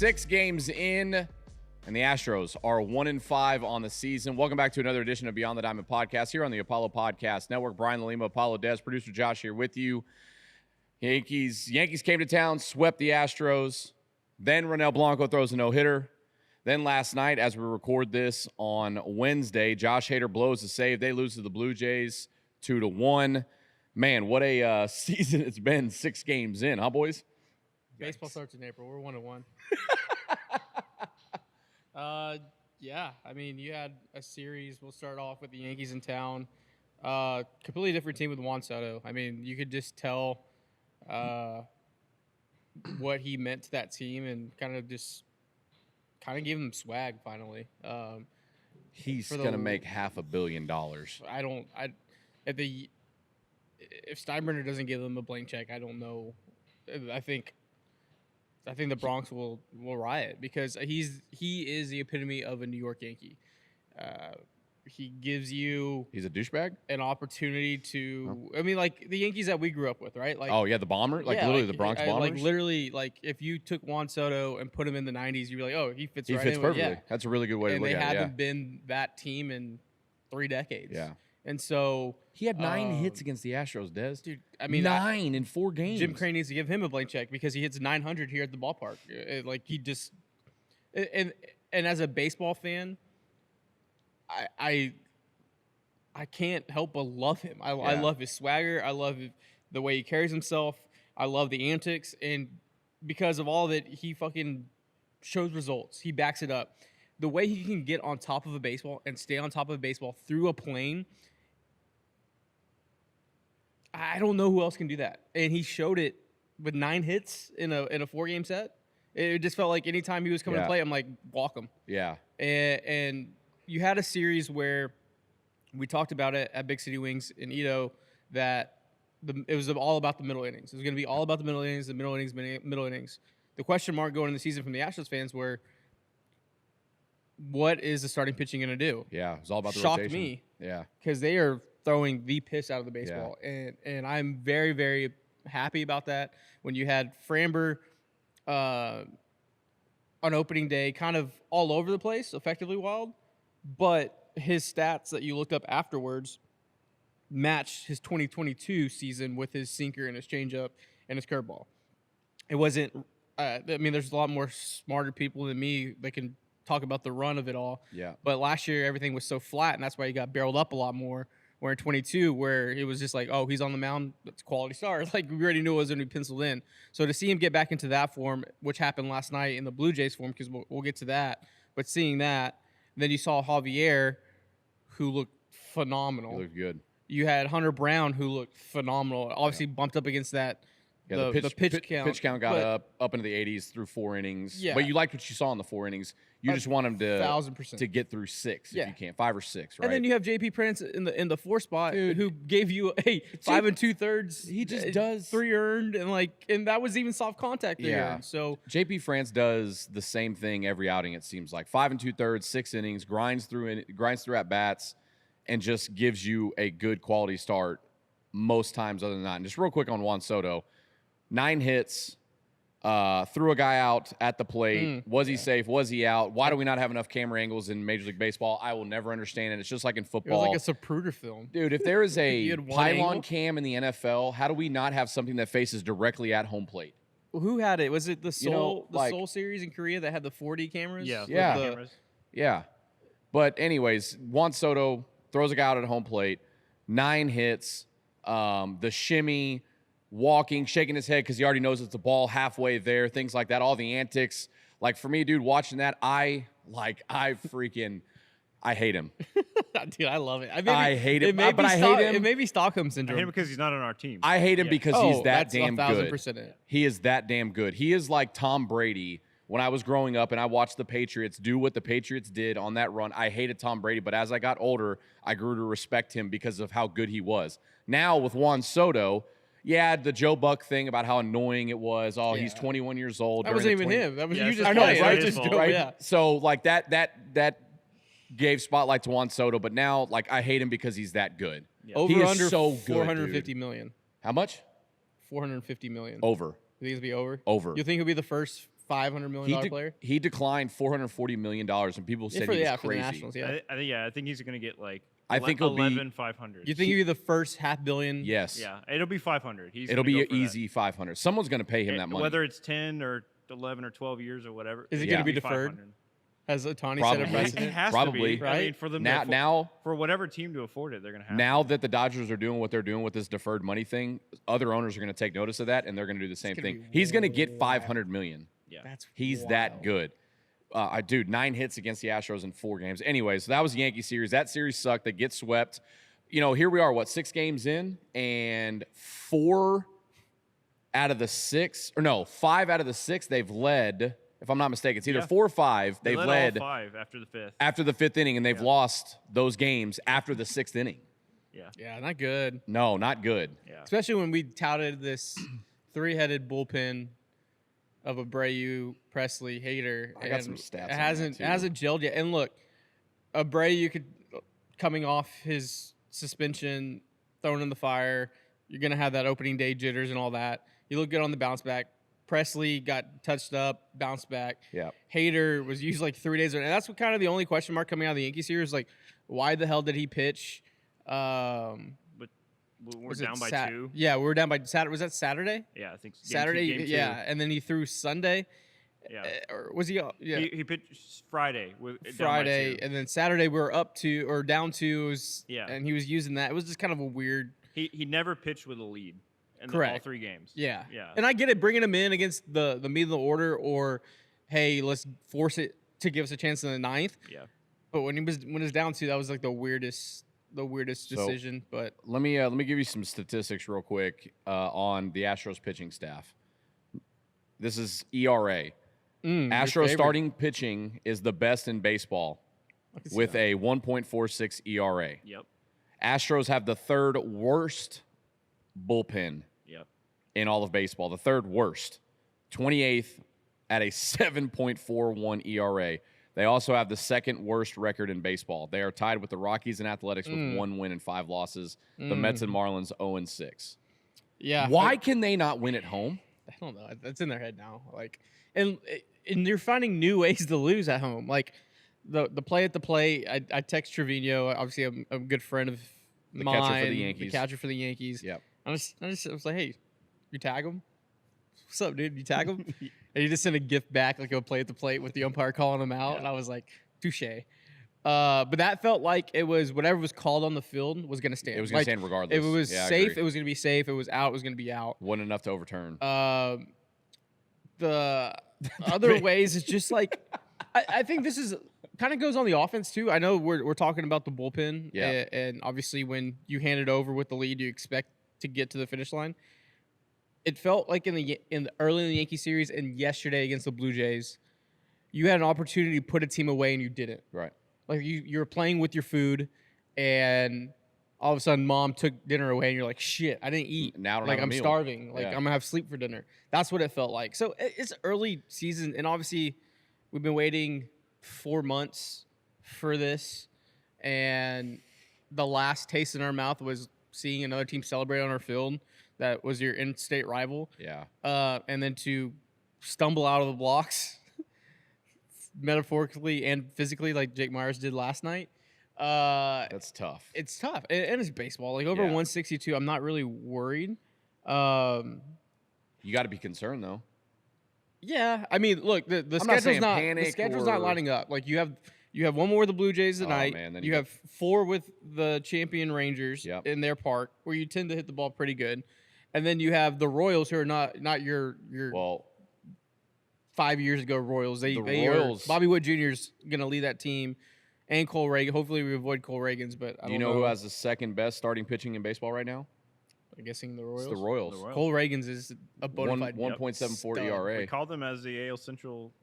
6 games in, and the Astros are 1-5 on the season. Welcome back to another edition of Beyond the Diamond podcast here on the Apollo Podcast Network. Brian Lima, Apollo Des, producer Josh here with you. Yankees came to town, swept the Astros. Then Ronel Blanco throws a no-hitter. Then last night, as we record this on Wednesday, Josh Hader blows a save. They lose to the Blue Jays 2-1. Man, what a season it's been, 6 games in, huh, boys? Baseball starts in April. We're 1-1. Yeah. I mean, you had a series. We'll start off with the Yankees in town. Completely different team with Juan Soto. I mean, you could just tell what he meant to that team and kind of gave him swag finally. He's going to make $500 million. If Steinbrenner doesn't give him a blank check, I don't know. I think the Bronx will riot because he is the epitome of a New York Yankee. He gives you He's a douchebag? an opportunity to I mean, like the Yankees that we grew up with, right? Like, oh, yeah, the Bomber? Like, yeah, literally the Bronx Bombers? Like, literally, like, if you took Juan Soto and put him in the 90s, you'd be like, oh, he fits right in. He fits perfectly. Yeah. That's a really good way to look at it. And they haven't been that team in 3 decades. Yeah. And so He had 9 hits against the Astros, Des. Dude, I mean, 9 in 4 games. Jim Crane needs to give him a blank check because he hits 900 here at the ballpark. Like, he just and as a baseball fan, I can't help but love him. I love his swagger. I love the way he carries himself. I love the antics, and because of all of it, he fucking shows results. He backs it up. The way he can get on top of a baseball and stay on top of a baseball through a plane, I don't know who else can do that. And he showed it with 9 hits in a 4-game set. It just felt like anytime he was coming to play, I'm like, walk him. Yeah. And you had a series where we talked about it at Big City Wings in Edo that it was all about the middle innings. It was going to be all about the middle innings, middle innings. The question mark going into the season from the Astros fans were, what is the starting pitching going to do? Yeah, it was all about the Shocked rotation. me. Yeah. Because they are throwing the piss out of the baseball. Yeah. And I'm very, very happy about that. When you had Framber on opening day kind of all over the place, effectively wild, but his stats that you looked up afterwards matched his 2022 season with his sinker and his changeup and his curveball. It wasn't I mean, there's a lot more smarter people than me that can talk about the run of it all. Yeah. But last year, everything was so flat, and that's why he got barreled up a lot more. Where in 22, where it was just like, oh, he's on the mound, that's a quality star. Like, we already knew it was going to be penciled in. So to see him get back into that form, which happened last night in the Blue Jays form, because we'll get to that. But seeing that, then you saw Javier, who looked phenomenal. He looked good. You had Hunter Brown, who looked phenomenal. Obviously bumped up against that. Yeah, the pitch count. Pitch count got up into the 80s through 4 innings. Yeah. But you liked what you saw in the 4 innings. You just want him to 1,000% to get through 6 if you can, 5 or 6, right? And then you have JP Prince in the 4 spot, dude, who gave you a 5 2/3. He just does 3 earned, and that was even soft contact there. So JP France does the same thing every outing. It seems like 5 2/3, 6 innings, grinds through at bats, and just gives you a good quality start most times other than not. And just real quick on Juan Soto, 9 hits. Threw a guy out at the plate. Was he safe? Was he out? Why do we not have enough camera angles in Major League Baseball? I will never understand it. It's just like in football. It was like a Zapruder film. Dude, if there is a pylon cam in the NFL, how do we not have something that faces directly at home plate? Well, who had it? Was it the Seoul series in Korea that had the 4D cameras? Yeah. Yeah. But anyways, Juan Soto throws a guy out at home plate. 9 hits. The shimmy, walking, shaking his head because he already knows it's a ball halfway there, things like that, all the antics. Like, for me, dude, watching that, I hate him. Dude, I love it. I hate him, but I hate him. It may be Stockholm Syndrome. I hate him because he's not on our team. I hate him because he's that damn 1,000% good. it. He is that damn good. He is like Tom Brady. When I was growing up and I watched the Patriots do what the Patriots did on that run, I hated Tom Brady. But as I got older, I grew to respect him because of how good he was. Now with Juan Soto, the Joe Buck thing about how annoying it was. Oh, he's 21 years old. That wasn't even him. That was you just I know, playing. right? Just Right? Yeah. So, like, that gave spotlight to Juan Soto, but now, like, I hate him because he's that good. Yeah. Over he is under so good, 450 dude. million. How much? 450 million. Over. You think it's be over? Over. You think he'll be the first $500 million player. He declined $440 million, and people said he was for crazy. the Nationals, I think he's going to get like I think it'll be 11,500. You think he'll be the first $500 million? Yes. Yeah, it'll be 500. It'll be an easy 500. Someone's going to pay him that money. Whether it's 10 or 11 or 12 years or whatever. Is it going to be deferred? Has Ohtani set a precedent? It has Probably. to be. Right? I mean, for them for whatever team to afford it, they're going to have Now that the Dodgers are doing what they're doing with this deferred money thing, other owners are going to take notice of that, and they're going to do the same thing. He's going to get $500 million. Yeah. He's wild. that good. Dude, 9 hits against the Astros in 4 games. Anyway, so that was the Yankee series. That series sucked. They get swept. Here we are, 6 games in, and 5 out of the 6 they've led. If I'm not mistaken, it's either 4 or 5. They've led all 5 after the 5th. After the 5th inning, and they've lost those games after the 6th inning. Yeah, not good. No, not good. Yeah. Especially when we touted this 3-headed bullpen of Abreu, Presley, Hader. I got some stats. It hasn't gelled yet. And look, Abreu coming off his suspension, thrown in the fire. You're gonna have that opening day jitters and all that. You look good on the bounce back. Presley got touched up, bounced back. Yeah. Hader was used like 3 days, and that's what kind of the only question mark coming out of the Yankee series. Like, why the hell did he pitch? But we're down by 2. Yeah, we were down by Saturday. Was that Saturday? Yeah, I think Saturday. Game 2. Yeah, and then he threw Sunday. Yeah. Or was he? Yeah. He pitched Friday. Friday, and then Saturday we were up to or down to. Yeah. And he was using that. It was just kind of a weird. He never pitched with a lead in Correct. all 3 games. Yeah. Yeah. And I get it, bringing him in against the middle of the order, or hey, let's force it to give us a chance in the 9th. Yeah. But when it was down to, that was like the weirdest decision. But let me give you some statistics real quick on the Astros pitching staff. This is ERA. Astros starting pitching is the best in baseball with a 1.46 ERA. Yep. Astros have the 3rd worst bullpen in all of baseball. The 3rd worst. 28th at a 7.41 ERA. They also have the 2nd worst record in baseball. They are tied with the Rockies and Athletics with 1 win and 5 losses. The Mets and Marlins 0-6. Yeah. Why can they not win at home? I don't know. That's in their head now. Like, and you're finding new ways to lose at home. Like the play at the plate. I text Trevino. Obviously, I'm a good friend of mine. The catcher for the Yankees. Yep. I was like, hey, you tag him? What's up, dude? You tag him? And he just sent a gift back, like a play at the plate with the umpire calling him out. And I was like, touche. But that felt like it was whatever was called on the field was going to stand. It was going to stand regardless. If it was safe, it was going to be safe. If it was out, it was going to be out. Wasn't enough to overturn. The other ways is just like I think this is kind of goes on the offense too. I know we're talking about the bullpen, and obviously when you hand it over with the lead, you expect to get to the finish line. It felt like in the early in the Yankee series and yesterday against the Blue Jays, you had an opportunity to put a team away and you didn't. Right. Like you're playing with your food, and all of a sudden mom took dinner away and you're like, shit, I didn't eat. Now I don't like have a I'm meal. starving. Like I'm gonna have sleep for dinner. That's what it felt like. So it's early season, and obviously we've been waiting 4 months for this, and the last taste in our mouth was seeing another team celebrate on our field that was your in-state rival. Yeah. And then to stumble out of the blocks metaphorically and physically like Jake Myers did last night. That's tough. It's tough. And it's baseball. Like over 162, I'm not really worried. You got to be concerned though. Yeah. I mean, look, the schedule's not lining up. Like you have one more with the Blue Jays tonight. Man, then you have 4 with the champion Rangers in their park, where you tend to hit the ball pretty good. And then you have the Royals, who are not your 5 years ago Royals. The Royals. Bobby Wood Jr. is going to lead that team, and Cole Reagan. Hopefully we avoid Cole Reagan's, but I don't know. Do you know who has the 2nd best starting pitching in baseball right now? I'm guessing the Royals. It's the Royals. Cole Reagan's is a bona fide 1.74 ERA. We called them as the AL Central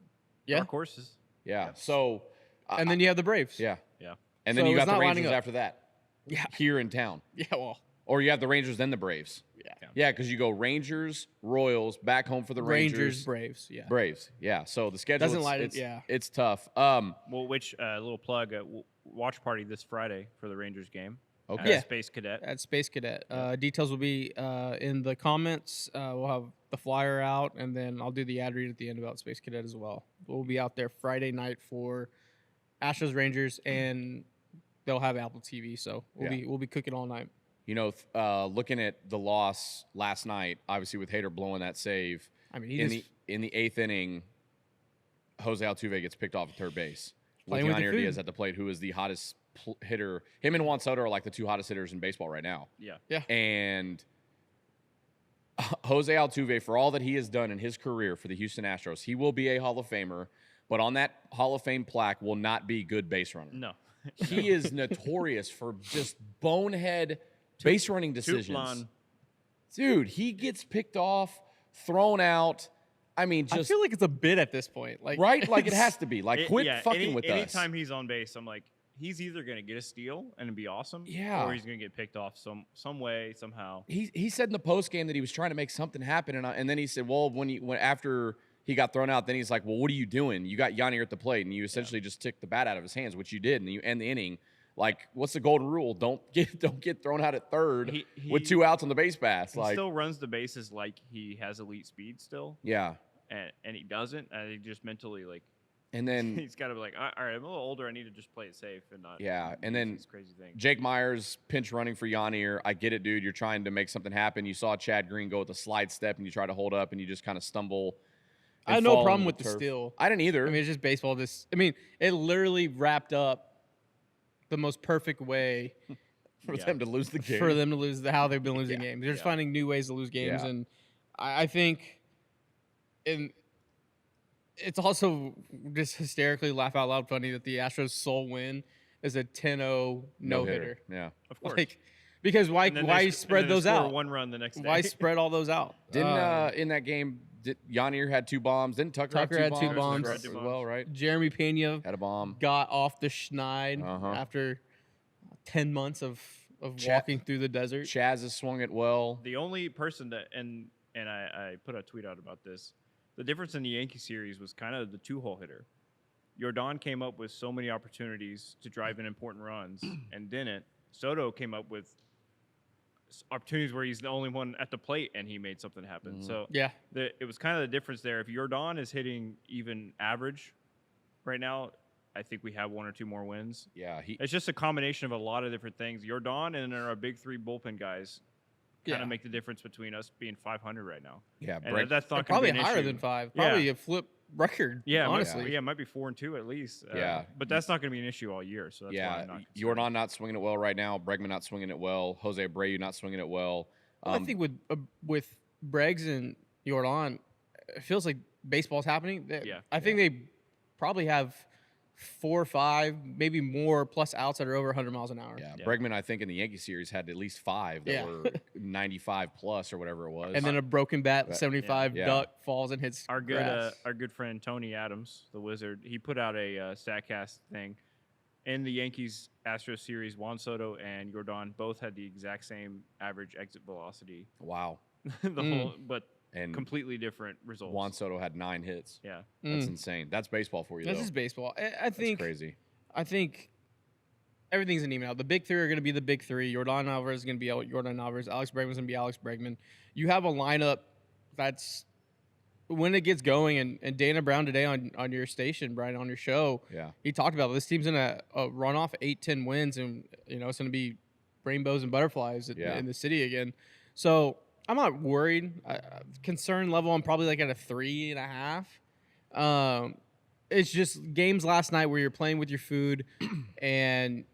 dark horses. Yeah. So. And then you have the Braves. Yeah. Yeah. And then you got the Rangers after that. Yeah. Here in town. Yeah. Well. Or you have the Rangers, then the Braves. Yeah. Yeah, because you go Rangers, Royals, back home for the Rangers. Braves. Yeah. Braves. Yeah. So the schedule doesn't lie. Yeah. It's tough. Well, which little plug? Watch party this Friday for the Rangers game. Okay. At Space Cadet. At Space Cadet. Yeah. Details will be in the comments. We'll have the flyer out, and then I'll do the ad read at the end about Space Cadet as well. We'll be out there Friday night for Astros Rangers, and they'll have Apple TV, so we'll be cooking all night. You know, looking at the loss last night, obviously with Hader blowing that save. I mean, in the 8th inning, Jose Altuve gets picked off at third base with Playing with the Yanier food. Diaz at the plate, who is the hottest hitter. Him and Juan Soto are like the 2 hottest hitters in baseball right now. Yeah. And Jose Altuve, for all that he has done in his career for the Houston Astros, he will be a Hall of Famer, but on that Hall of Fame plaque will not be good base runner. No. He is notorious for just bonehead base running decisions. Tuplan. Dude, he gets picked off, thrown out. I mean, I just feel like it's a bit at this point. Like right? Like it has to be. Like, quit fucking with us. Anytime he's on base, I'm like, he's either going to get a steal and it'd be awesome, Yeah. or he's going to get picked off some way, somehow. He said in the post game that he was trying to make something happen, and then he said, well, after he got thrown out, then he's like, well, what are you doing? You got Yanier at the plate, and you essentially just took the bat out of his hands, which you did, and you end the inning. Like, what's the golden rule? Don't get thrown out at third with 2 outs on the base pass. He Like, still runs the bases like he has elite speed still, yeah. and he doesn't. And he just mentally, like, And then he's got to be like, all right, I'm a little older. I need to just play it safe and not. Yeah, and do then these crazy things. Jake Myers pinch running for Yanier. I get it, dude. You're trying to make something happen. You saw Chad Green go with a slide step, and you try to hold up, and you just kind of stumble. I had no problem with the steal. I didn't either. I mean, it's just baseball. It literally wrapped up the most perfect way for them to lose the game. for them to lose how they've been losing games. They're just Yeah. finding new ways to lose games, Yeah. and I think, it's also just hysterically laugh out loud funny that the Astros' sole win is a 10-0 no hitter. Yeah. Of course. Like, because why And then why they spread score those out? One run the next day. Why spread all those out? Didn't in that game, Yanier had 2 bombs. Didn't Tucker Tucker have 2 had 2 bombs? bombs. as well, right? Jeremy Pena Had a bomb. got off the schneid Uh-huh. after 10 months of walking through the desert. Chaz has swung it well. The only person that and I put a tweet out about this. The difference in the Yankee series was kind of the 2-hole hitter. Jordan came up with so many opportunities to drive in important runs and didn't. Soto came up with opportunities where he's the only one at the plate and he made something happen. Mhm. So Yeah. it was kind of the difference there. If Jordan is hitting even average right now, I think we have 1 or 2 more wins. Yeah, It's just a combination of a lot of different things. Jordan and our big 3 bullpen guys kind of make the difference between us being 500 right now. yeah. And that's not gonna Probably be an higher issue. than 5. Yeah. Probably a flip record. Yeah, honestly. it might be 4 and 2 at least. Yeah. But that's not going to be an issue all year. So that's why I'm not concerned. Jordan not swinging it well right now. Bregman not swinging it well. Jose Abreu not swinging it well. Well, I think with Breggs and Jordan, it feels like baseball's happening. I think they probably have 4 or 5, maybe more plus outs that are over 100 miles an hour. Yeah, Bregman, I think in the Yankee series had at least 5 that were 95 plus or whatever it was. And then a broken bat, 75 Yeah. duck falls and hits Our good grass. our good friend Tony Adams, the Wizard, he put out a StatCast thing. In the Yankees Astros series, Juan Soto and Jordan both had the exact same average exit velocity. Wow. But And completely different results. Juan Soto had 9 hits. Yeah. That's insane. That's baseball for you, This though. is baseball. I That's think crazy. I think everything's an even out. The big 3 are going to be the big 3. Jordan Alvarez is going to be Jordan Alvarez. Alex Bregman's going to be Alex Bregman. You have a lineup that's when it gets going. And Dana Brown today on your station, Brian, on your show, he talked about this team's going to run off 8-10 wins, and it's going to be rainbows and butterflies in the city again. So I'm not worried. Concern level, I'm probably like at a 3.5. It's just games last night where you're playing with your food, and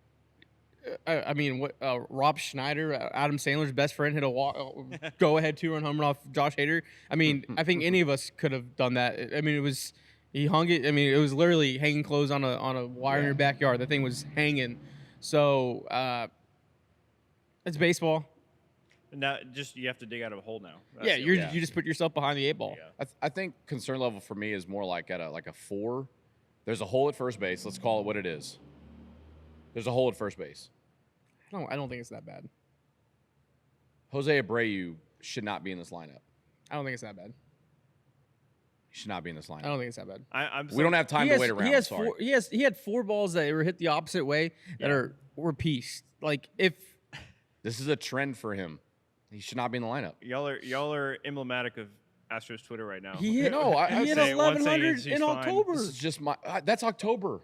Rob Schneider, Adam Sandler's best friend, hit a go-ahead 2-run home run off Josh Hader. I mean, I think any of us could have done that. I mean, he hung it. I mean, it was literally hanging clothes on a wire in your backyard. The thing was hanging. So it's baseball. Now, you have to dig out of a hole now. You just put yourself behind the 8 ball. Yeah. I think concern level for me is more like at a 4. There's a hole at first base. Let's call it what it is. There's a hole at first base. I don't think it's that bad. Jose Abreu should not be in this lineup. I don't think it's that bad. He should not be in this lineup. I don't think it's that bad. We don't have time to wait around. He had 4 balls that were hit the opposite way that were pieced. Like if This is a trend for him. He should not be in the lineup. Y'all are emblematic of Astros Twitter right now. He hit, No, he hit saying- one 1,100 saying in he's fine. October. This is just my. That's October.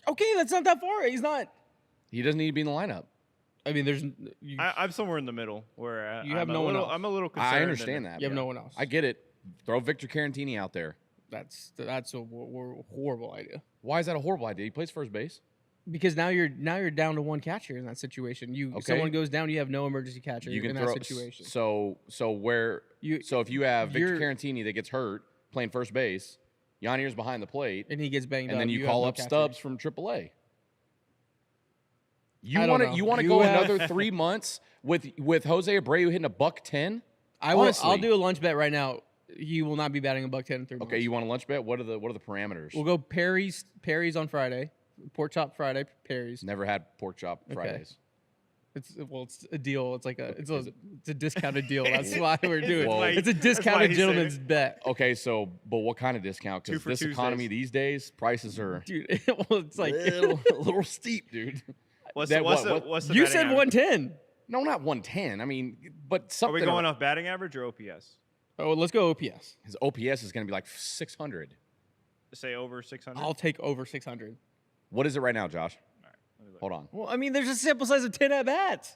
Okay, that's not that far. He's not. He doesn't need to be in the lineup. I mean, there's. I'm somewhere in the middle where You have no one else. I'm a little concerned. I understand that. You have yeah. no one else. I get it. Throw Victor Carantini out there. That's a horrible idea. Why is that a horrible idea? He plays first base. Because now you're down to one catcher in that situation. Okay. Someone goes down, you have no emergency catcher You can in throw. that situation. So if you have Victor you're- Carantini that gets hurt playing first base, Yanier's behind the plate, And he gets banged and up. then you have call no up catcher. Stubbs from AAA. You I want don't to know. go You, another 3 months with Jose Abreu hitting $110? Honestly. I'll do a lunch bet right now. He will not be batting a $110 in 3 months. Okay, you want a lunch bet? What are the parameters? We'll go Perry's on Friday. Pork chop Friday, Perry's. Never had pork chop Fridays. It's a deal. It's like it's a discounted deal. That's why we're doing Well, it. It's a that's why discounted he said gentleman's it. bet. Okay, so but what kind of discount? Two Because for this Tuesdays. economy these days, prices are Dude, well, it's like a little steep, dude. What's That- the, what's, what- the, what- what's the you batting said average? 110. No, not 110. I mean, but Are something. we going off batting average or OPS? Oh, let's go OPS. His OPS is going to be like 600. Say over 600. I'll take over 600. What is it right now, Josh? All right, let me look. Hold on. Well, I mean, there's a sample size of 10 at bats,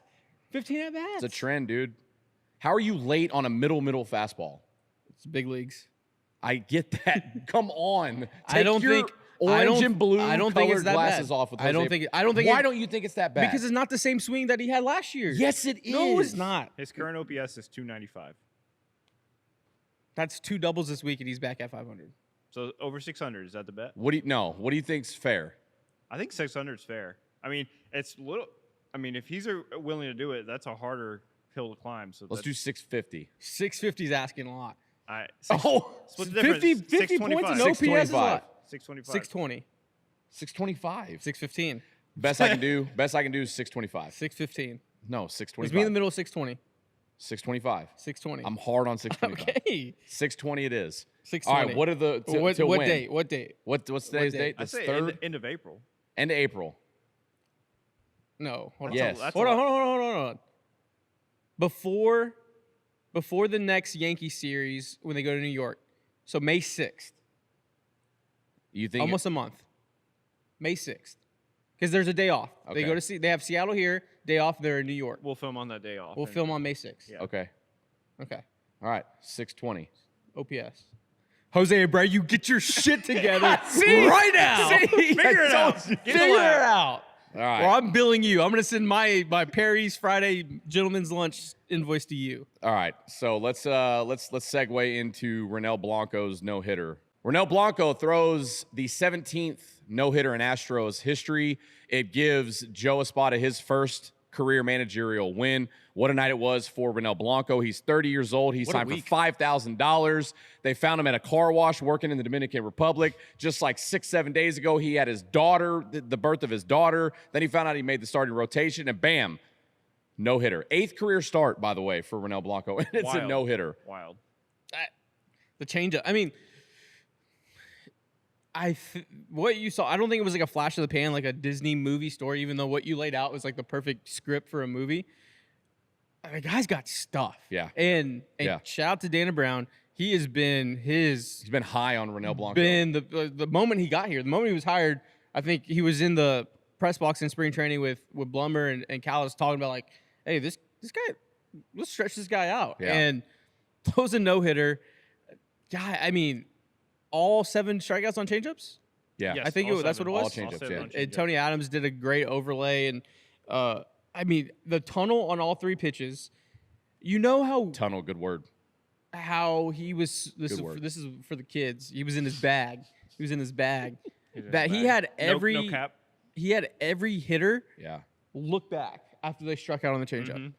15 at bats. It's a trend, dude. How are you late on a middle fastball? It's big leagues. I get that. Come on. I don't your think orange and blue I don't think it's colored that glasses bad. off with I don't Jose. think. Why don't you think it's that bad? Because it's not the same swing that he had last year. yes, it is. No, it's not. His current OPS is 295. That's 2 doubles this week, and he's back at 500. So over 600, is that the bet? What do you think's fair? I think 600 is fair. I mean, it's little. I mean, if he's willing to do it, that's a harder hill to climb. So Let's do 650. 650 is asking a lot. Oh, What's the difference? 50 points in 625. OPS is a 625. lot. 625. 620, 625. 615, Best I can do is 625. 615. No, Let's 625. be in the middle of 620. 625. 620. I'm hard on 625. Okay. 620 it is. 620. All right, what are the What when? date? What date? What's today's date? date? The I'd say third end of April. end of April. No. Hold on. Yes. Hold on. Before the next Yankee series when they go to New York. So May 6th. You think Almost a month. May 6th. Because there's a day off. Okay. They have Seattle here, day off, they're in New York. We'll film on that day off. We'll and- film on May 6th. Yeah. Okay. Okay. All right. 620. OPS. Jose Abreu, you get your shit together See? right now. See? Figure it out. Get the Figure it lab. out. All right. Or I'm billing you. I'm going to send my Perry's Friday gentleman's lunch invoice to you. All right. So let's segue into Ronel Blanco's no-hitter. Ronel Blanco throws the 17th no-hitter in Astros history. It gives Joe Espada his first career managerial win. What a night it was for Ronel Blanco. He's 30 years old. He What a signed for week. $5,000. They found him at a car wash working in the Dominican Republic. Just like 6-7 days ago, he had his daughter, the birth of his daughter. Then he found out he made the starting rotation, and bam, no-hitter. 8th career start, by the way, for Ronel Blanco, and it's a Wild. no-hitter. Wild. The changeup. I mean, what you saw, I don't think it was like a flash of the pan, like a Disney movie story, even though what you laid out was like the perfect script for a movie. The guy's got stuff. Yeah. And Yeah. shout out to Dana Brown. He has been He's been high on Ronel Blanco. the moment he got here, the moment he was hired, I think he was in the press box in spring training with Blumber and Callis talking about like, hey, this guy, let's stretch this guy out. Yeah. And throws a no-hitter. Guy, I mean, all 7 strikeouts on changeups? Yeah. Yes, I think all that's what it 7. was. All changeups, seven yeah. on And changeup. Tony Adams did a great overlay. And, I mean, the tunnel on all 3 pitches, you know Tunnel, good word. how he was, this Good word. is for the kids. He was in his bag. He's in his That he bag. had No cap. he had every hitter Yeah. look back after they struck out on the changeup. Mhm.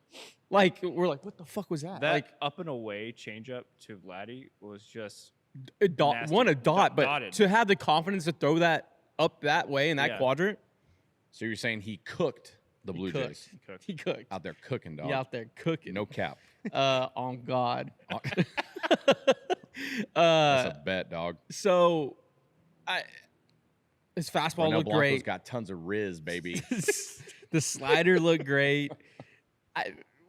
Like, we're like, what the fuck was that? That Like, up and away changeup to Vladdy was just a dot, nasty. one a dot, but Dotted. to have the confidence to throw that up that way in that Yeah. quadrant, So you're saying he cooked the Blue cooked. Jays. cooked. he cooked. Out there cooking, dog. He out there cooking. No cap. On God. That's a bet, dog. So, his fastball Ronel looked Blanco's great. got tons of riz, baby. The slider looked great.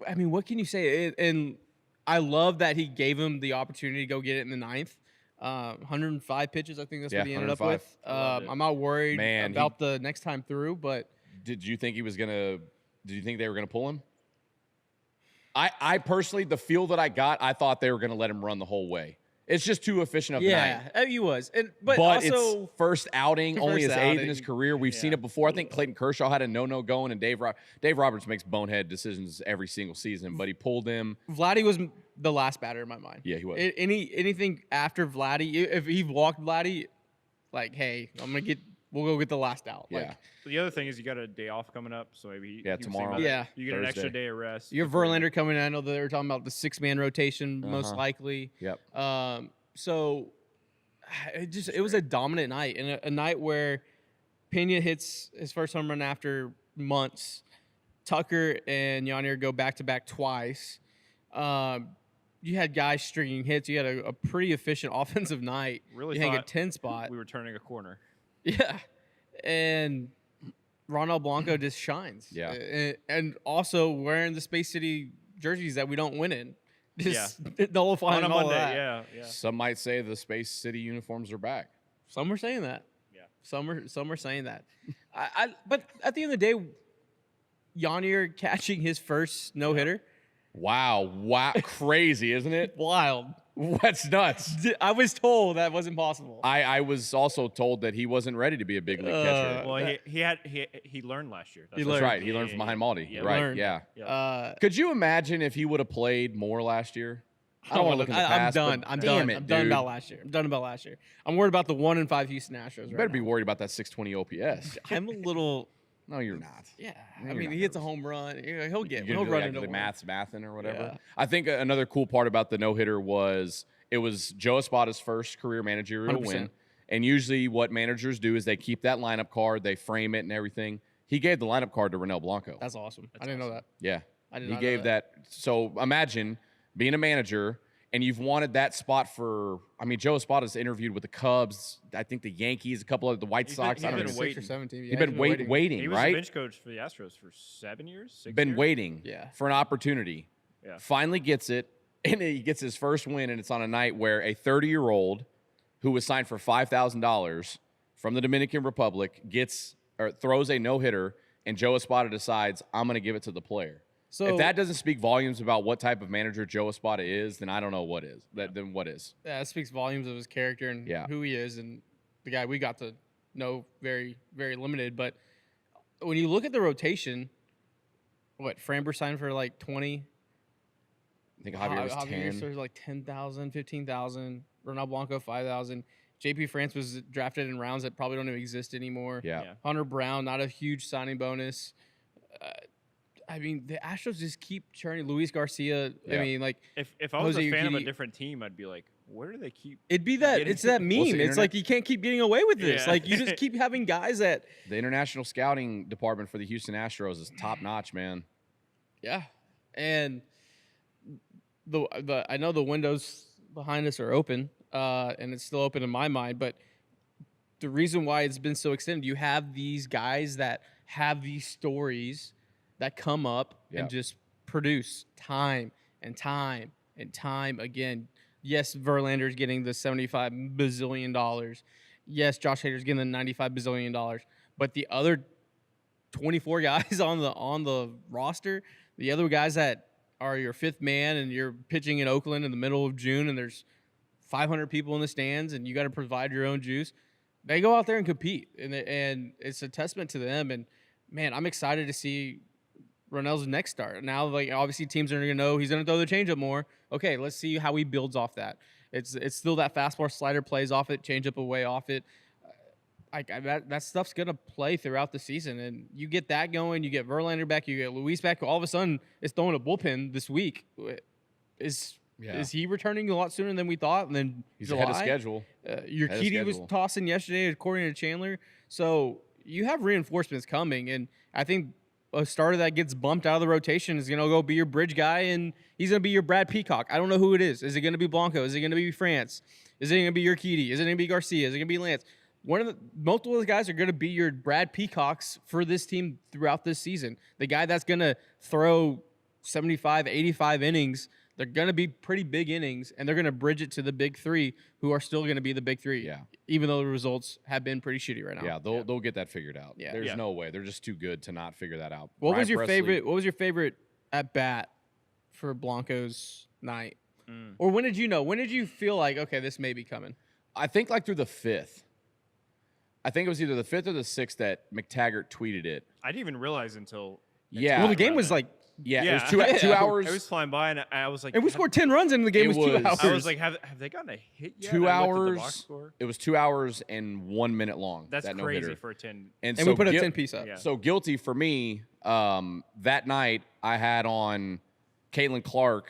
I mean, what can you say? And I love that he gave him the opportunity to go get it in the ninth. 105 pitches, I think that's what he ended up 105. with. I'm not worried about the next time through, but did you think he was gonna? Did you think they were gonna pull him? I personally, the feel that I got, I thought they were gonna let him run the whole way. It's just too efficient of a night. Yeah, he was. But also, it's first outing, only his eighth in his outing. career. We've seen it before. I think Clayton Kershaw had a no-no going, and Dave Roberts makes bonehead decisions every single season, but he pulled him. Vladdy was the last batter in my mind. Yeah, he was. Anything after Vladdy, if he walked Vladdy, like, hey, we'll go get the last out. Yeah. Like, The other thing is you got a day off coming up, so maybe tomorrow. Yeah. You get an extra Thursday. day of rest. you have Verlander coming in. I know that they were talking about the 6-man rotation, most likely. Yep. So it was a dominant night, and a night where Pena hits his first home run after months. Tucker and Yanier go back-to-back twice. You had guys stringing hits. You had a pretty efficient offensive night. Really you had a thought 10 spot. we were turning a corner. Yeah, and Ronel Blanco just shines. Yeah. And also wearing the Space City jerseys that we don't win in. Just On nullifying a all Monday, that. yeah. Some might say the Space City uniforms are back. Some are saying that. Yeah. Some are saying that. But at the end of the day, Yanier catching his first no-hitter. Wow, crazy, isn't it? Wild. That's nuts. I was told that wasn't possible. I was also told that he wasn't ready to be a big league catcher. Well, he learned last year. That's right. He learned from behind Maldi. Yeah. Right. Learned. Yeah. Could you imagine if he would have played more last year? I don't want to look in the past. I'm done. but I'm damn done. it, I'm done dude. about last year. I'm done about last year. I'm worried about the 1-5 Houston Astros. You better be worried about that 620 OPS. I'm a little. No, you're not. Yeah. You're I mean, not he hits a nervous. home run. He'll get. You're He'll gonna run do into the one. mathing or whatever. Yeah. I think another cool part about the no-hitter was it was Joe Espada's first career managerial 100%. win. And usually what managers do is they keep that lineup card, they frame it and everything. He gave the lineup card to Ronel Blanco. That's awesome. I didn't know that. Yeah. I did He not know gave that. So imagine being a manager and you've wanted that spot for, I mean, Joe Espada's interviewed with the Cubs, I think the Yankees, a couple of the White He's Sox. been- I don't he's know. been 6 waiting. or 17. He's been waiting, He was right? the bench coach for the Astros for 7 years. 6 Been years? waiting Yeah. for an opportunity. Yeah. Finally gets it, and he gets his first win, and it's on a night where a 30-year-old who was signed for $5,000 from the Dominican Republic throws a no-hitter, and Joe Espada decides, I'm going to give it to the player. So If that doesn't speak volumes about what type of manager Joe Espada is, then I don't know what is. Then what is? yeah, it speaks volumes of his character and Yeah. who he is, and the guy we got to know very, very limited. But when you look at the rotation, Framber signed for like 20. I think Javier was 10. Javier like 10,000, 15,000. Ronel Blanco 5,000. JP France was drafted in rounds that probably don't even exist anymore. Yeah. Hunter Brown, not a huge signing bonus. I mean, the Astros just keep churning. Luis Garcia. Yeah. I mean, like If I was Jose a fan of a Urquidy- different team, I'd be like, where do they keep? it'd be that. Getting It's that meme. What's the It's internet? like you can't keep getting away with this. Yeah. Like you just keep having guys that. The international scouting department for the Houston Astros is top-notch, man. Yeah, and I know the windows behind us are open, and it's still open in my mind. But the reason why it's been so extended, you have these guys that have these stories that come up Yeah. and just produce time and time and time again. Yes, Verlander's getting the $75 bazillion. Yes, Josh Hader's getting the $95 bazillion. But the other 24 guys on the roster, the other guys that are your fifth man and you're pitching in Oakland in the middle of June and there's 500 people in the stands and you got to provide your own juice, they go out there and compete. And it's a testament to them. And, man, I'm excited to see Ronel's next start. Now, like, obviously teams are going to know he's going to throw the changeup more. Okay, let's see how he builds off that. It's still that fastball slider plays off it, changeup away off it. That stuff's going to play throughout the season. And you get that going, you get Verlander back, you get Luis back. All of a sudden, it's throwing a bullpen this week. Is he returning a lot sooner than we thought? And then He's July, ahead of schedule. Urquidy was tossing yesterday, according to Chandler. So you have reinforcements coming. And I think a starter that gets bumped out of the rotation is going to go be your bridge guy, and he's going to be your Brad Peacock. I don't know who it is. Is it going to be Blanco? Is it going to be France? Is it going to be Urquidy? Is it going to be Garcia? Is it going to be Lance? Multiple of those guys are going to be your Brad Peacocks for this team throughout this season. The guy that's going to throw 75, 85 innings. They're going to be pretty big innings, and they're going to bridge it to the big three, who are still going to be the big three. Yeah. Even though the results have been pretty shitty right now. Yeah, they'll get that figured out. Yeah. There's no way. They're just too good to not figure that out. What Ryan was your Presley- favorite? What was your favorite at bat for Blanco's night? Or when did you know? When did you feel like, okay, this may be coming? I think like through the 5th. I think it was either the 5th or the 6th that McTaggart tweeted it. I didn't even realize until. Yeah. Well, the game was like, Yeah, Yeah. it was two, Yeah. 2 hours. It was flying by, and I was like, and we scored 10 runs in the game. It Was 2 was- hours. I was like, have they gotten a hit yet? 2 I looked at the box hours. score. It was 2 hours and 1 minute long. That's that crazy no-hitter. for a 10. and so we put a Gil- 10 piece up. Yeah. So guilty for me. That night I had on Caitlin Clark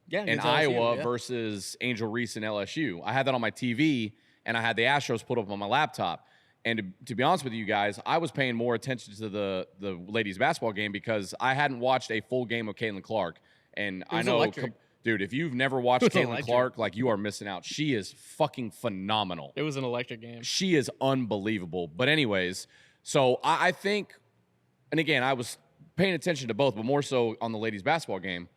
Yeah, in against LSU, Iowa yeah. versus Angel Reese in LSU. I had that on my TV, and I had the Astros put up on my laptop. And to be honest with you guys, I was paying more attention to the ladies basketball game because I hadn't watched a full game of Caitlin Clark. And I was know, electric. dude, if you've never watched It was Caitlin electric. Clark, like you are missing out. She is fucking phenomenal. It was an electric game. She is unbelievable. But anyways, so I think, and again, I was paying attention to both, but more so on the ladies basketball game.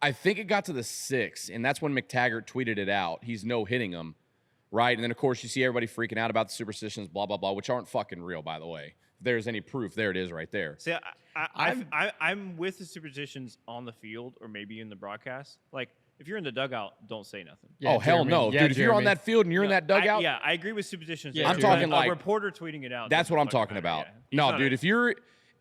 I think it got to the 6th, and that's when McTaggart tweeted it out. He's no-hitting them, right? And then, of course, you see everybody freaking out about the superstitions, blah, blah, blah, which aren't fucking real, by the way. If there's any proof, there it is right there. See, I'm with the superstitions on the field or maybe in the broadcast. Like, if you're in the dugout, don't say nothing. Yeah, oh, hell Jeremy. no. Yeah, Dude, if you're on Jeremy. that field and you're in that dugout, Yeah, I agree with superstitions. Yeah, there, I'm but talking like- a reporter tweeting it out. that's what I'm doesn't talking fucking about. matter. Yeah. He's No, not dude, a- if you're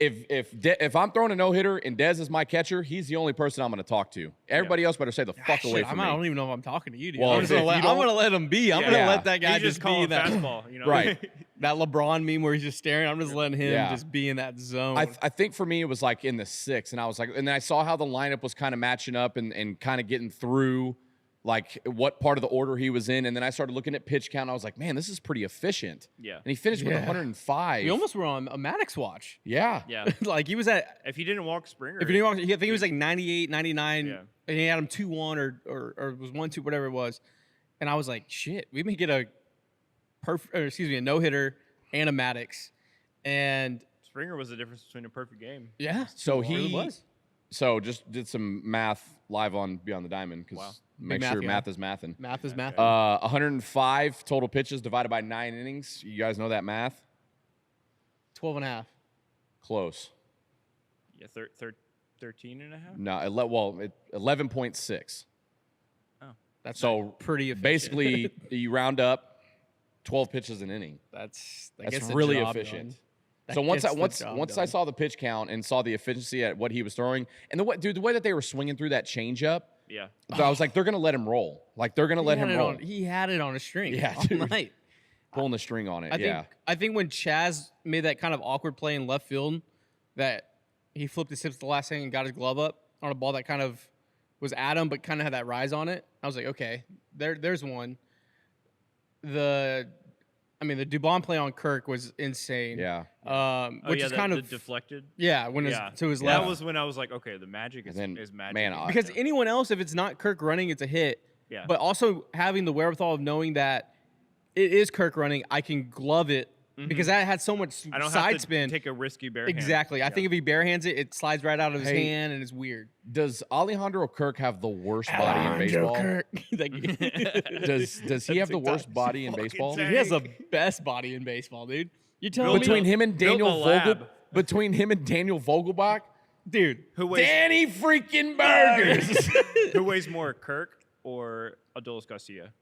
if I'm throwing a no-hitter and Dez is my catcher, he's the only person I'm going to talk to. Everybody else better stay the fuck away Shit, from I me. don't even know if I'm talking to you, dude. Well, I'm, just if gonna let, you I'm don't- gonna let him be. I'm Yeah. gonna let that guy He's just be calling in that fastball, you know? Right. that LeBron meme where he's just staring. I'm just letting him Yeah. just be in that zone. I think for me it was like in the 6th, and I was like, and then I saw how the lineup was kind of matching up and kind of getting through like what part of the order he was in, and then I started looking at pitch count. And I was like, man, this is pretty efficient. Yeah. And he finished with Yeah. 105. we almost were on a Maddox watch. Yeah. Yeah. Like he was at. If he didn't walk Springer, If you didn't watch, I think he was like 98, 99, Yeah. and he had him 2-1 or was 1-2, whatever it was. And I was like, shit, we may get a no hitter and a Maddox. And Springer was the difference between a perfect game. yeah, So it really he was. So just did some math live on Beyond the Diamond because Wow. make Big sure math guy. math is mathing. Math is math. 105 total pitches divided by 9 innings. You guys know that math? 12 and a half. Close. Yeah, 13 and a half? No, 11.6. That's So pretty efficient. basically, you round up 12 pitches an inning. that That's gets the really job efficient. done. That So once gets I the once job once done. I saw the pitch count and saw the efficiency at what he was throwing, and the way that they were swinging through that changeup, Yeah. so I was like, they're gonna let him roll. Like they're gonna let him roll, He had it on a string. Yeah, all dude. night. pulling the string on it. I think when Chaz made that kind of awkward play in left field, that he flipped his hips the last thing and got his glove up on a ball that kind of was at him, but kind of had that rise on it. I was like, okay, there's one. The Dubon play on Kirk was insane. yeah. Which is kind the of deflected. when Yeah. it's to his That left. was when I was like, okay, the magic is, And then, is magic. man, Because anyone else, if it's not Kirk running, it's a hit. Yeah. But also having the wherewithal of knowing that it is Kirk running, I can glove it because that had so much I don't side have to spin. take a risky bare hand. Exactly. I think if he barehands it, it slides right out of his Hey. hand and it's weird. Does Alejandro Kirk have the worst body in baseball? Does he have the worst body in baseball? insane. He has the best body in baseball, dude. You telling Between me, him and Built in a Daniel lab. Vogelbach, dude? Who weighs Danny freaking Burgers. who weighs more, Kirk or Adolis Garcia?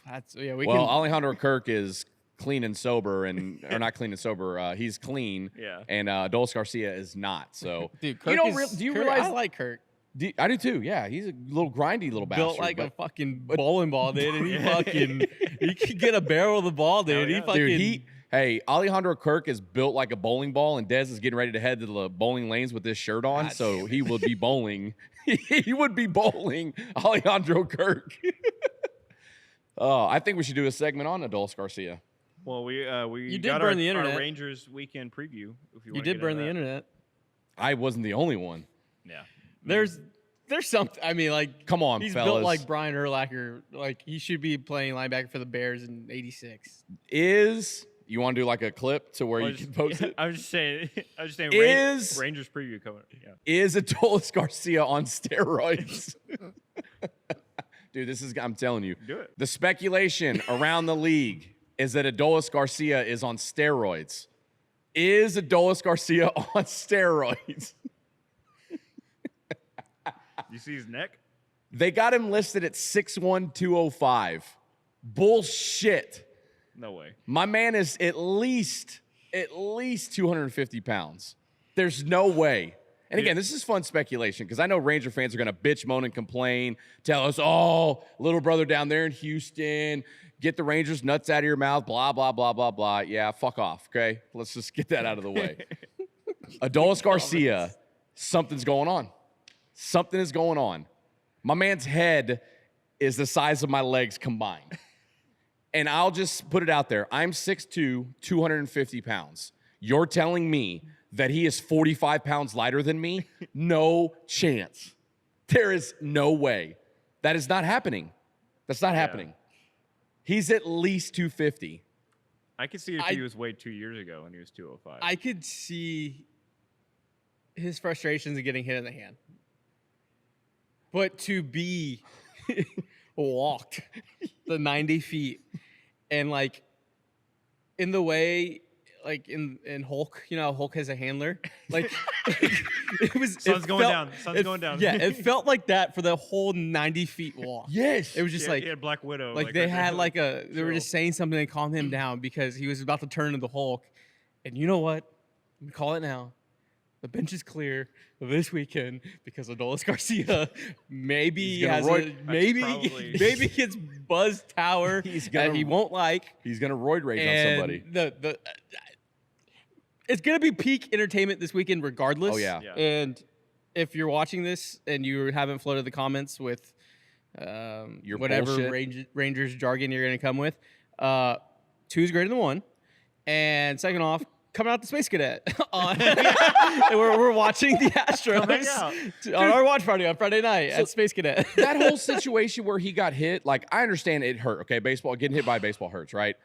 That's we Well, can. Alejandro Kirk is clean and sober, or not clean and sober. He's clean. Yeah. And Adolis Garcia is not. So Dude, Kirk you don't is, do you Kirk- realize? I like Kirk. I do too. Yeah, he's a little grindy little bastard. Built like a but- fucking bowling ball, dude. And he could get a barrel of the ball, dude. yeah. He fucking. Dude, Alejandro Kirk is built like a bowling ball, and Dez is getting ready to head to the bowling lanes with this shirt on, God so damn he would be bowling. He would be bowling Alejandro Kirk. Oh, I think we should do a segment on Adolis Garcia. Well, we You did got burn our, the our internet. Rangers weekend preview. If you you wanna did get burn into the that. internet. I wasn't the only one. Yeah. There's something. I mean, like, Come on, he's fellas. built like Brian Urlacher. Like, he should be playing linebacker for the Bears in '86. Is You want to do like a clip to where you can post it? I was just saying. Is- Rangers preview coming? Yeah. Is Adolis Garcia on steroids? Dude, I'm telling you. Do it. The speculation around the league is that Adolis Garcia is on steroids. Is Adolis Garcia on steroids? You see his neck? They got him listed at 6'1", 205. Bullshit. No way. My man is at least 250 pounds. There's no way. And again, this is fun speculation because I know Ranger fans are going to bitch, moan, and complain, tell us, oh, little brother down there in Houston, get the Rangers nuts out of your mouth, blah, blah, blah, blah, blah. Yeah, fuck off, okay? Let's just get that out of the way. Adolis Garcia, something's going on. Something is going on. My man's head is the size of my legs combined. And I'll just put it out there. I'm 6'2", 250 pounds. You're telling me that he is 45 pounds lighter than me? No chance. There is no way. That is not happening. That's not happening. He's at least 250. I could see if he was weighed 2 years ago and he was 205. I could see his frustrations of getting hit in the hand. But to be walked the 90 feet and like in the way, like in Hulk, you know, how Hulk has a handler. Like it was. Sun's going down. Sun's going down. Yeah, it felt like that for the whole 90 feet walk. Yes. It was just like he had Black Widow. Like they right had there. like a. They were just saying something to calm him down because he was about to turn into the Hulk. And you know what? We call it now. The bench is clear this weekend because Adolis Garcia maybe has maybe gets Buzz Tower that he won't like. He's gonna roid rage on somebody. It's gonna be peak entertainment this weekend regardless. Oh yeah. And if you're watching this and you haven't flooded the comments with Your whatever bullshit. Rangers jargon you're gonna come with, 2 is greater than 1, and second off. Coming out the Space Cadet. And we're watching the Astros on our watch party on Friday night at Space Cadet. That whole situation where he got hit, like, I understand it hurt, okay? Getting hit by a baseball hurts, right?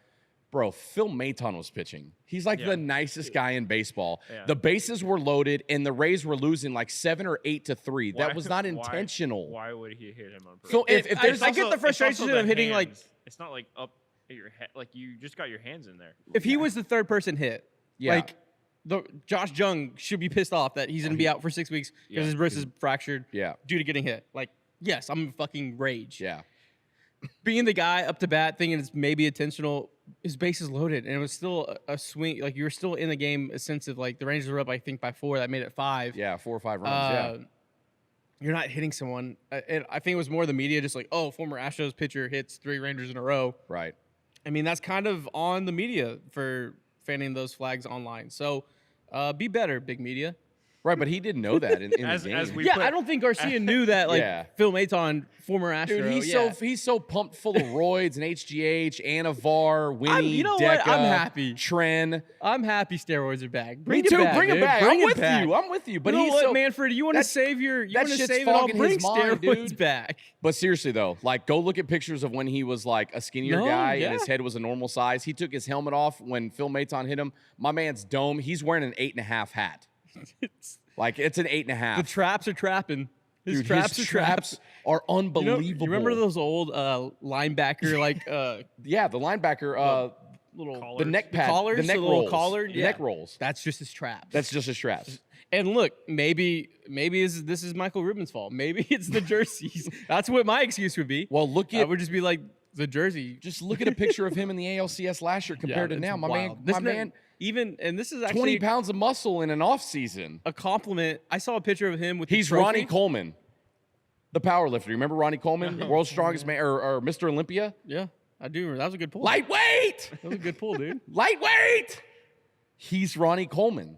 Bro, Phil Maton was pitching. He's like the nicest guy in baseball. Yeah. The bases were loaded, and the Rays were losing like 7 or 8 to 3. That was not intentional. Why would he hit him on purpose? So if there's I get the frustration of hitting hands. like... It's not like up at your head. Like, you just got your hands in there. If he was the third person hit, like... Josh Jung should be pissed off that he's going to be out for 6 weeks because his wrist is fractured due to getting hit. Like, yes, I'm fucking rage. Yeah. Being the guy up to bat thinking it's maybe intentional, his base is loaded, and it was still a swing. Like, you were still in the game a sense of, like, the Rangers were up, I think, by 4. That made it 5. Yeah, 4 or 5 runs, You're not hitting someone. And I think it was more the media just like, oh, former Astros pitcher hits 3 Rangers in a row. Right. I mean, that's kind of on the media for fanning those flags online. So be better, big media. Right, but he didn't know that in the game. I don't think Garcia knew that. Like Phil Maton, former Astro. Dude, he's so pumped full of roids and HGH, Anavar, Winnie, you know Deca, what? I'm happy. Tren. I'm happy steroids are back. Me too. Bring it back. I'm with you. But you know he's what, Manfred? You want to save your? You want to save it all? Bring steroids back. But seriously though, like go look at pictures of when he was like a skinnier guy and his head was a normal size. He took his helmet off when Phil Maton hit him. My man's dome. He's wearing an 8.5 hat. Like, it's an 8.5. The traps are trapping. His traps are unbelievable. You remember those old linebacker, like... the linebacker, the neck pad, the neck rolls. Collar, the neck rolls. That's just his traps. That's just his traps. And look, maybe this is Michael Rubin's fault. Maybe it's the jerseys. That's what my excuse would be. Well, I would just be like, the jersey. Just look at a picture of him in the ALCS last year compared to now. My man... And this is actually 20 pounds of muscle in an off season. A compliment. I saw a picture of him with. He's Ronnie Coleman, the power lifter. You remember Ronnie Coleman, world's strongest man, or Mr. Olympia? Yeah, I do remember. That was a good pull. Lightweight. That was a good pull, dude. Lightweight. He's Ronnie Coleman.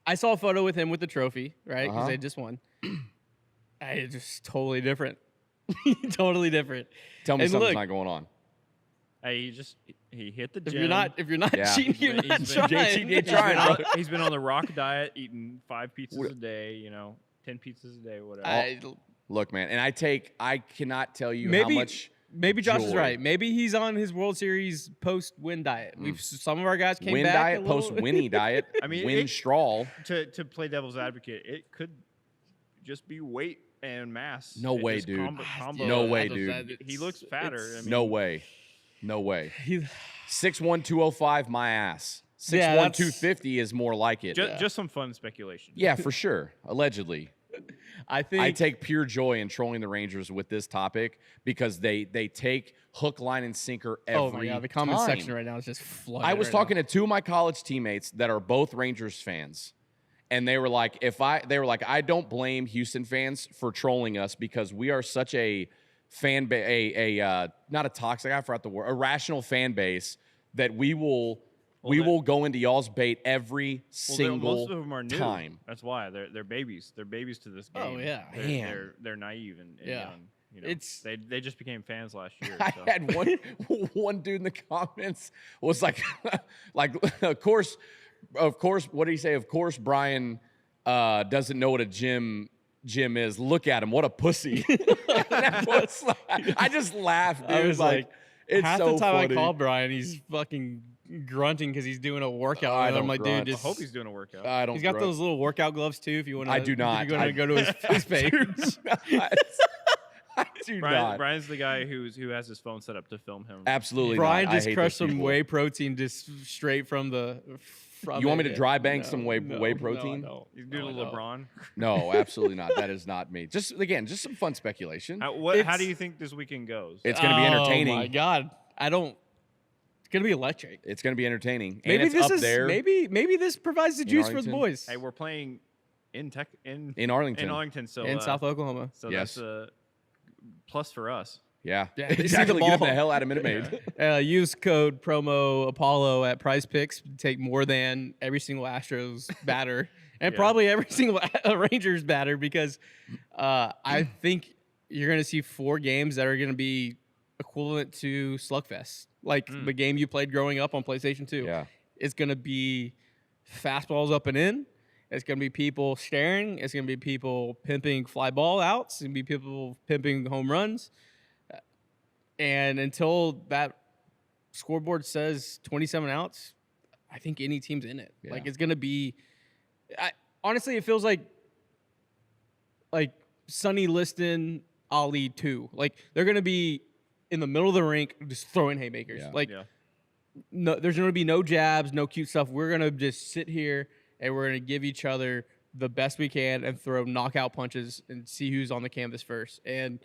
I saw a photo with him with the trophy, right? Because they just won. It's just totally different. Totally different. Tell me something's not going on. Hey, he hit the gym. If you're not cheating, you're not trying. He's been on the rock diet, eating 5 pizzas a day, 10 pizzas a day, whatever. Look, man, and I cannot tell you how much maybe Josh is joy. right. Maybe he's on his World Series post-win diet. Some of our guys came Win back diet, a little. post-Winnie diet. I mean, win straw. To play devil's advocate, it could just be weight and mass. No way, just dude. Combo. No way, dude. He looks fatter. I mean, No way. 6'1", 205, my ass. 6'1", Yeah, that's- 250 is more like it. Just some fun speculation. Yeah, for sure. Allegedly. I think I take pure joy in trolling the Rangers with this topic because they take hook, line, and sinker every oh my god, the comment time. section right now is just flooded. I was right talking to two of my college teammates that are both Rangers fans, and they were like, I don't blame Houston fans for trolling us because we are such a fan base, not a toxic, I forgot the word, a rational fan base that we will go into y'all's bait every single most of them are new. time. That's why they're babies. They're babies to this game. Oh, yeah. They're naive and Yeah. young. You know, It's- they just became fans last year. I So. had one dude in the comments was like, of course, what did he say? Of course, Brian doesn't know what a gym is. Look at him, what a pussy. I just laughed, dude. I was like, it's half so the time funny. I call Brian, he's fucking grunting because he's doing a workout. I and I'm don't like, grunt. dude, I just hope he's doing a workout. I don't. he's got grunt. those little workout gloves too. If you want to, I do not. If you're going to go to his page. I do not. Brian's the guy who has his phone set up to film him. Absolutely Brian not. I just hate crushed those some people. whey protein just straight from the. You want me to dry bang No, some whey no, protein? No, He's doing a no, no. LeBron. No, absolutely not. That is not me. Just some fun speculation. How It's- do you think this weekend goes? It's going to be entertaining. Oh my god, It's gonna be electric. It's going to be entertaining. Maybe and it's this up is there maybe this provides the juice for the Arlington? boys Hey, we're playing in in Arlington. in Arlington, so in South Oklahoma. so Yes. that's a plus for us. Yeah, Yeah, they see the exactly. Get the ball. hell out of Minute Maid. Use code promo Apollo at Prize Picks to take more than every single Astros batter and Yeah. probably every single Rangers batter because I think you're going to see 4 games that are going to be equivalent to Slugfest, like the game you played growing up on PlayStation 2. Yeah. It's going to be fastballs up and in. It's going to be people staring. It's going to be people pimping fly ball outs. It's going to be people pimping home runs. And until that scoreboard says 27 outs, I think any team's in it. Yeah. Like it's gonna be. Honestly, it feels like Sonny Liston, Ali 2. Like they're gonna be in the middle of the rink just throwing haymakers. Yeah. Like Yeah. no, there's gonna be no jabs, no cute stuff. We're gonna just sit here and we're gonna give each other the best we can and throw knockout punches and see who's on the canvas first. And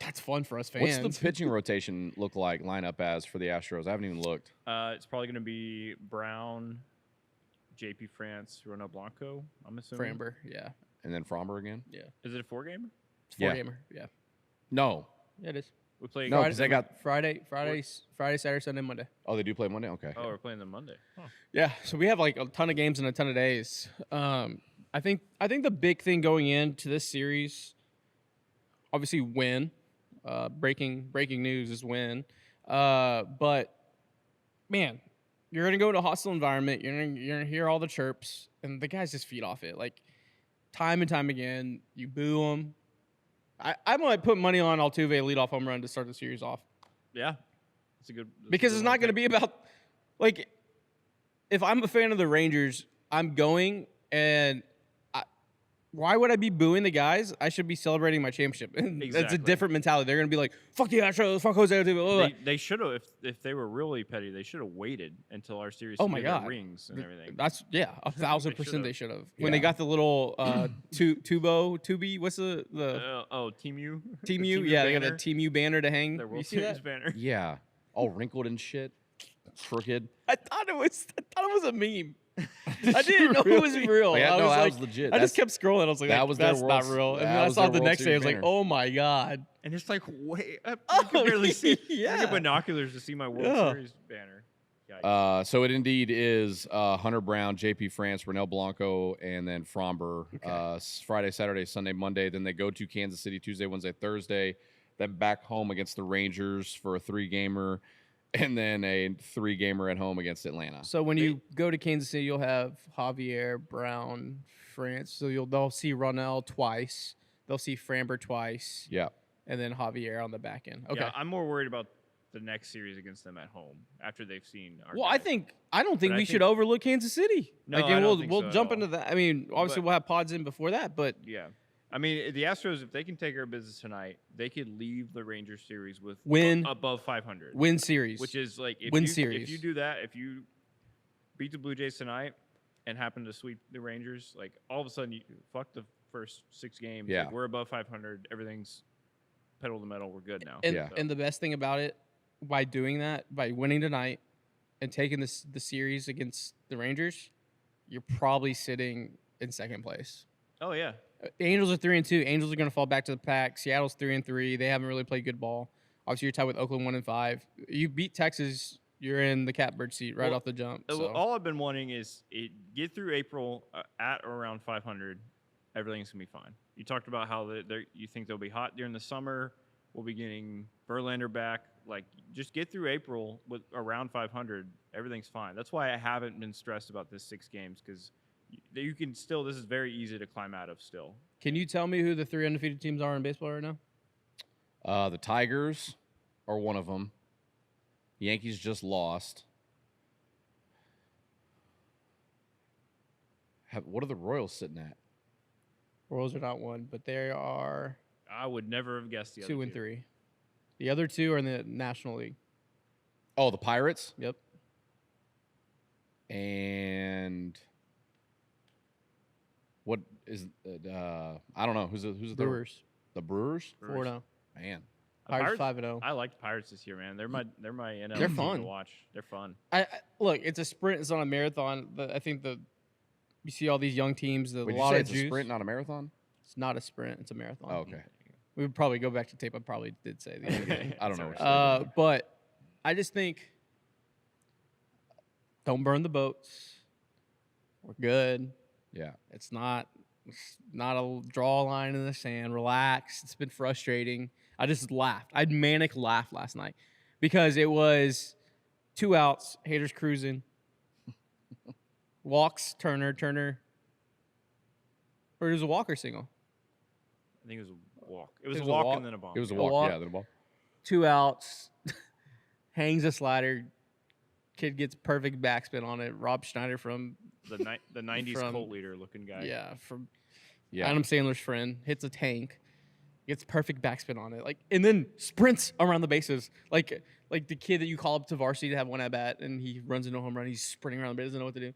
that's fun for us fans. What's the pitching rotation lineup as for the Astros? I haven't even looked. It's probably going to be Brown, JP France, Ronel Blanco. I'm assuming. Framber, yeah. And then Fromber again? Yeah. Is it a 4-gamer? It's Yeah. 4-gamer. Yeah. No. Yeah, it is. We play. No, because they got. Friday, Saturday, Sunday, Monday. Oh, they do play Monday? Okay. Oh, we're playing them Monday. Huh. Yeah, so we have like a ton of games in a ton of days. I think the big thing going into this series, obviously win. Breaking news is win. But man, you're gonna go to a hostile environment. You're gonna hear all the chirps, and the guys just feed off it. Like time and time again, you boo them. I might put money on Altuve leadoff home run to start the series off. Yeah, it's a good. Because it's not going to be about, like, if I'm a fan of the Rangers, I'm going, and why would I be booing the guys? I should be celebrating my championship. That's a Exactly. different mentality. They're going to be like, fuck the Astros, fuck Jose Abreu, blah, blah, blah. They should have if they were really petty. They should have waited until our series. Oh to my get their God. rings and everything. That's, yeah, 1,000% they should've. should have. Yeah. When they got the little Tubi, what's the Team U. Team The U? Yeah, they got a banner, Team U banner to hang. their You World see Series that? banner. Yeah. All wrinkled and shit. Crooked. I thought it was a meme. I didn't know it was real. Yeah, I no, was that like, was legit. I just kept scrolling. I was like, that was their that's not World- real. And that then I was saw their it the World next day. I was Series like, banner. oh my god. And it's like, wait, I Oh, can barely see. I yeah. get binoculars to see my World Yeah. Series banner. Yikes. So it indeed is Hunter Brown, JP France, Ronel Blanco, and then Fromber. Friday, Saturday, Sunday, Monday. Then they go to Kansas City Tuesday, Wednesday, Thursday. Then back home against the Rangers for a 3-gamer. And then a 3-gamer at home against Atlanta. So when you go to Kansas City, you'll have Javier, Brown, France. So they'll see Ronel twice. They'll see Framber twice. Yeah. and then Javier on the back end. Okay. Yeah, I'm more worried about the next series against them at home after they've seen our Well, guys. I don't think we should overlook Kansas City. No, like, I don't we'll think we'll so at jump all. into that. I mean, obviously But- we'll have pods in before that, but Yeah. I mean, the Astros, if they can take care of business tonight, they could leave the Rangers series with Win. above 500. win series. Which is like if Win you, series. if you do that, if you beat the Blue Jays tonight and happen to sweep the Rangers, like all of a sudden you fuck the first 6 games. Yeah. Like, we're above 500. Everything's pedal to the metal. We're good now. and Yeah. and the best thing about it, by doing that, by winning tonight and taking the series against the Rangers, you're probably sitting in second place. Oh yeah. The Angels are 3-2. Angels are going to fall back to the pack. Seattle's 3-3. They haven't really played good ball. Obviously, you're tied with Oakland 1-5. You beat Texas, you're in the catbird seat right Well, off the jump. Well, So. all I've been wanting is get through April at or around 500. Everything's gonna be fine. You talked about how you think they'll be hot during the summer. We'll be getting Verlander back. Like, just get through April with around 500. Everything's fine. That's why I haven't been stressed about this 6 games, because you can still. This is very easy to climb out of still. Can you tell me who the 3 undefeated teams are in baseball right now? The Tigers are one of them. Yankees just lost. What are the Royals sitting at? Royals are not one, but they are I would never have guessed the other 2 and two. 3. The other 2 are in the National League. Oh, the Pirates Yep. and what is I don't know who's the Brewers. The Brewers. 4-0. Man, Pirates 5-0. I like the Pirates this year, man. They're my NL They're team fun. to watch. They're fun. I look, it's a sprint. It's not a marathon. I think you see all these young teams. would A you lot say of it's juice. a sprint, not a marathon? It's not a sprint. It's a marathon. Oh, okay. We would probably go back to tape. I probably did say the other day. I don't know. Sorry. But I just think don't burn the boats. We're good. Yeah. It's not a draw line in the sand. Relax. It's been frustrating. I just laughed. I'd manic laugh last night because it was 2 outs, haters cruising, walks, Turner, or it was a Walker single. I think it was a walk. It was It a was a walk walk. and then a bomb. It was a A walk. walk. Yeah, then a ball. 2 outs, hangs a slider. Kid gets perfect backspin on it. Rob Schneider from the 90s from- cult leader looking guy. Yeah. Adam Sandler's friend, hits a tank, gets perfect backspin on it, and then sprints around the bases, like the kid that you call up to varsity to have one at bat, and he runs into a home run. He's sprinting around the base, doesn't know what to do.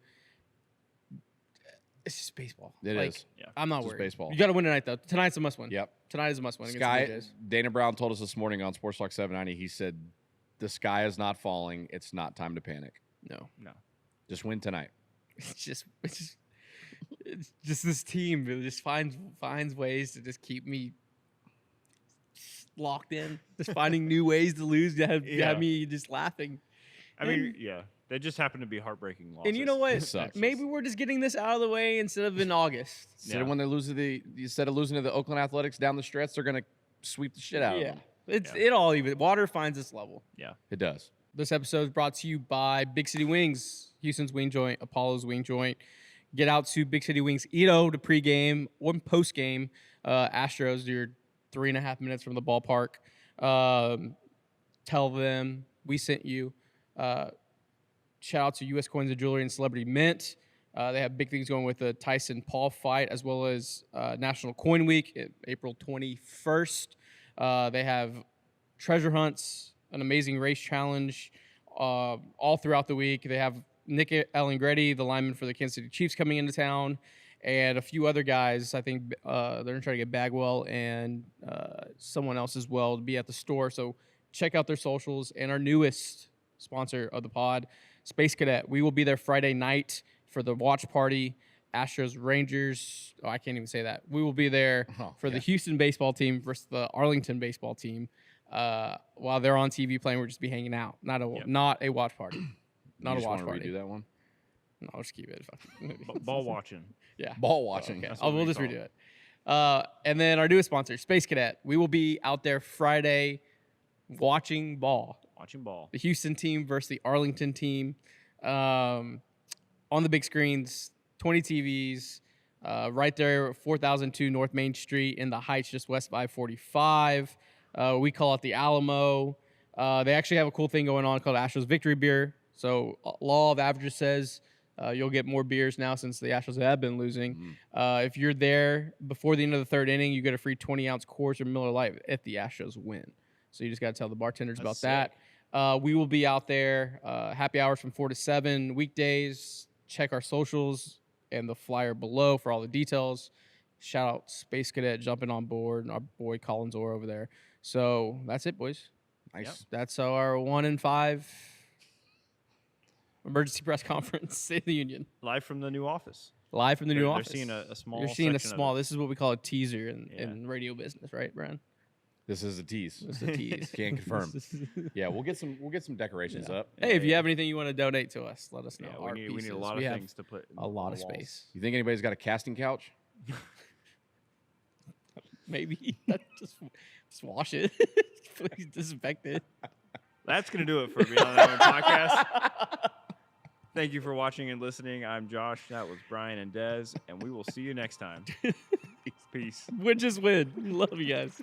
It's just baseball. It is. Yeah. I'm not It's just worried. baseball. You got to win tonight, though. Tonight's a must win. Yep. Tonight is a must win against the Sky. Blue Jays. Dana Brown told us this morning on Sports Talk 790. He said, "The sky is not falling. It's not time to panic. No, No. Just win tonight." it's just this team that just finds ways to just keep me locked in, just finding new ways to lose to have Yeah. me just laughing. I mean, yeah. They just happen to be heartbreaking losses. And you know what? It sucks. Maybe we're just getting this out of the way instead of in August. Instead of when they lose to instead of losing to the Oakland Athletics down the stretch, they're gonna sweep the shit out of them. It all even water finds its level. Yeah. It does. This episode is brought to you by Big City Wings, Houston's wing joint, Apollo's wing joint. Get out to Big City Wings, Edo to pregame or postgame. Astros, you're 3.5 minutes from the ballpark. Tell them we sent you. Shout out to U.S. Coins and Jewelry and Celebrity Mint. They have big things going with the Tyson Paul fight as well as National Coin Week, April 21st. They have treasure hunts, an amazing race challenge all throughout the week. They have Nick Allegretti, the lineman for the Kansas City Chiefs, coming into town, and a few other guys. I think they're going to try to get Bagwell and someone else as well to be at the store. So check out their socials. And our newest sponsor of the pod, Space Cadet. We will be there Friday night for the watch party. Astros, Rangers. Oh, I can't even say that. We will be there for the Houston baseball team versus the Arlington baseball team. While they're on TV playing, we'll just be hanging out. Not a watch party. Not a watch party. Do that one. No, I'll just keep it. Ball watching. Yeah. Ball watching. Okay. That's what We'll we just call redo it. And then our newest sponsor, Space Cadet. We will be out there Friday watching ball. Watching ball. The Houston team versus the Arlington team. On the big screens, 20 TVs, right there, 4002 North Main Street in the Heights, just west of I-45. We call it the Alamo. They actually have a cool thing going on called Astros Victory Beer. So law of averages says you'll get more beers now since the Astros have been losing. If you're there before the end of the third inning, you get a free 20-ounce Coors or Miller Lite if the Astros win. So you just got to tell the bartenders about that. We will be out there. Happy hours from 4 to 7 weekdays. Check our socials and the flyer below for all the details. Shout out Space Cadet jumping on board and our boy Collins Orr over there. So that's it, boys. Nice. Yep. That's our 1 in 5 emergency press conference, State of the Union. Live from the new office. Live from the new office. They're seeing a small. They're seeing a section small. Of it. This is what we call a teaser in radio business, right, Brian? This is a tease. This is a tease. Can't confirm. Yeah, we'll get some decorations up. Hey, if you have anything you want to donate to us, let us know. Yeah, we need a lot of things to put. A lot of walls. space. You think anybody's got a casting couch? Maybe just wash it. Please disinfect it. That's gonna do it for Beyond the Diamond podcast. Thank you for watching and listening. I'm Josh. That was Brian and Dez, and we will see you next time. Peace. Win just win. Love you guys.